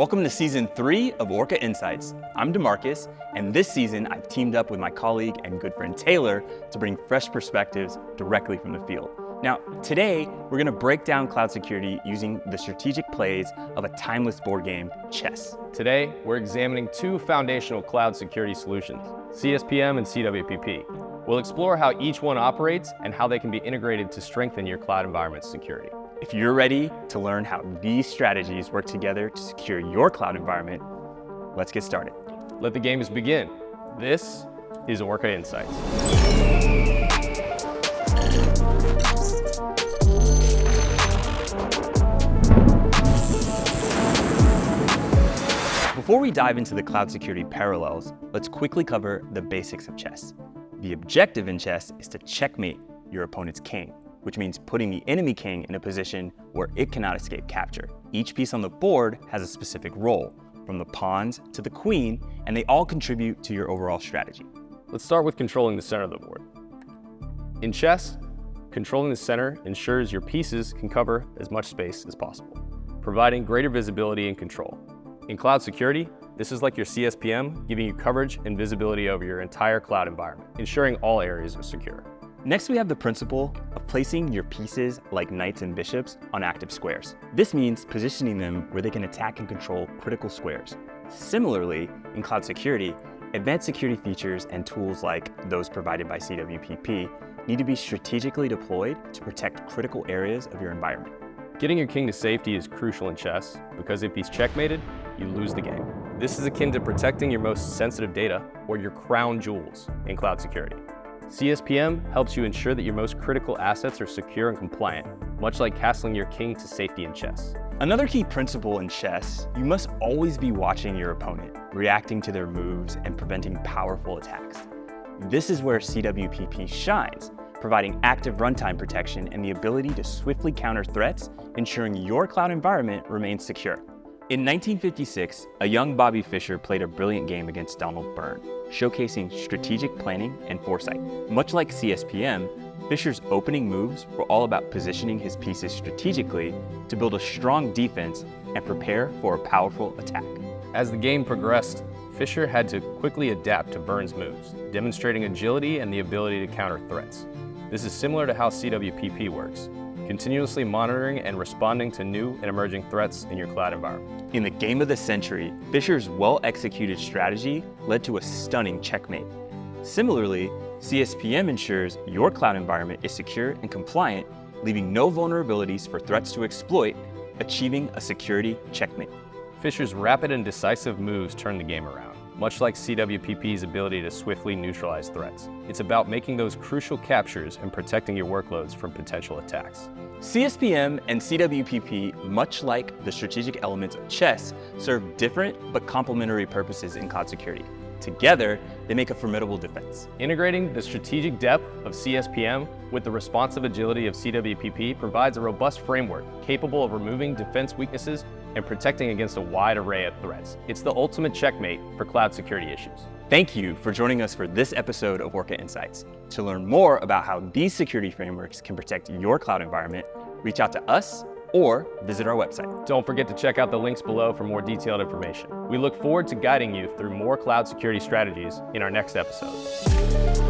Welcome to Season 3 of Orca Insights. I'm DeMarcus, and this season I've teamed up with my colleague and good friend Taylor to bring fresh perspectives directly from the field. Now, today we're going to break down cloud security using the strategic plays of a timeless board game, chess. Today, we're examining two foundational cloud security solutions, CSPM and CWPP. We'll explore how each one operates and how they can be integrated to strengthen your cloud environment's security. If you're ready to learn how these strategies work together to secure your cloud environment, let's get started. Let the games begin. This is Orca Insights. Before we dive into the cloud security parallels, let's quickly cover the basics of chess. The objective in chess is to checkmate your opponent's king, which means putting the enemy king in a position where it cannot escape capture. Each piece on the board has a specific role, from the pawns to the queen, and they all contribute to your overall strategy. Let's start with controlling the center of the board. In chess, controlling the center ensures your pieces can cover as much space as possible, providing greater visibility and control. In cloud security, this is like your CSPM, giving you coverage and visibility over your entire cloud environment, ensuring all areas are secure. Next, we have the principle of placing your pieces like knights and bishops on active squares. This means positioning them where they can attack and control critical squares. Similarly, in cloud security, advanced security features and tools like those provided by CWPP need to be strategically deployed to protect critical areas of your environment. Getting your king to safety is crucial in chess because if he's checkmated, you lose the game. This is akin to protecting your most sensitive data or your crown jewels in cloud security. CSPM helps you ensure that your most critical assets are secure and compliant, much like castling your king to safety in chess. Another key principle in chess, you must always be watching your opponent, reacting to their moves and preventing powerful attacks. This is where CWPP shines, providing active runtime protection and the ability to swiftly counter threats, ensuring your cloud environment remains secure. In 1956, a young Bobby Fischer played a brilliant game against Donald Byrne, showcasing strategic planning and foresight. Much like CSPM, Fischer's opening moves were all about positioning his pieces strategically to build a strong defense and prepare for a powerful attack. As the game progressed, Fischer had to quickly adapt to Byrne's moves, demonstrating agility and the ability to counter threats. This is similar to how CWPP works, continuously monitoring and responding to new and emerging threats in your cloud environment. In the game of the century, Fischer's well-executed strategy led to a stunning checkmate. Similarly, CSPM ensures your cloud environment is secure and compliant, leaving no vulnerabilities for threats to exploit, achieving a security checkmate. Fischer's rapid and decisive moves turned the game around, much like CWPP's ability to swiftly neutralize threats. It's about making those crucial captures and protecting your workloads from potential attacks. CSPM and CWPP, much like the strategic elements of chess, serve different but complementary purposes in cloud security. Together, they make a formidable defense. Integrating the strategic depth of CSPM with the responsive agility of CWPP provides a robust framework capable of removing defense weaknesses and protecting against a wide array of threats. It's the ultimate checkmate for cloud security issues. Thank you for joining us for this episode of Orca Insights. To learn more about how these security frameworks can protect your cloud environment, reach out to us or visit our website. Don't forget to check out the links below for more detailed information. We look forward to guiding you through more cloud security strategies in our next episode.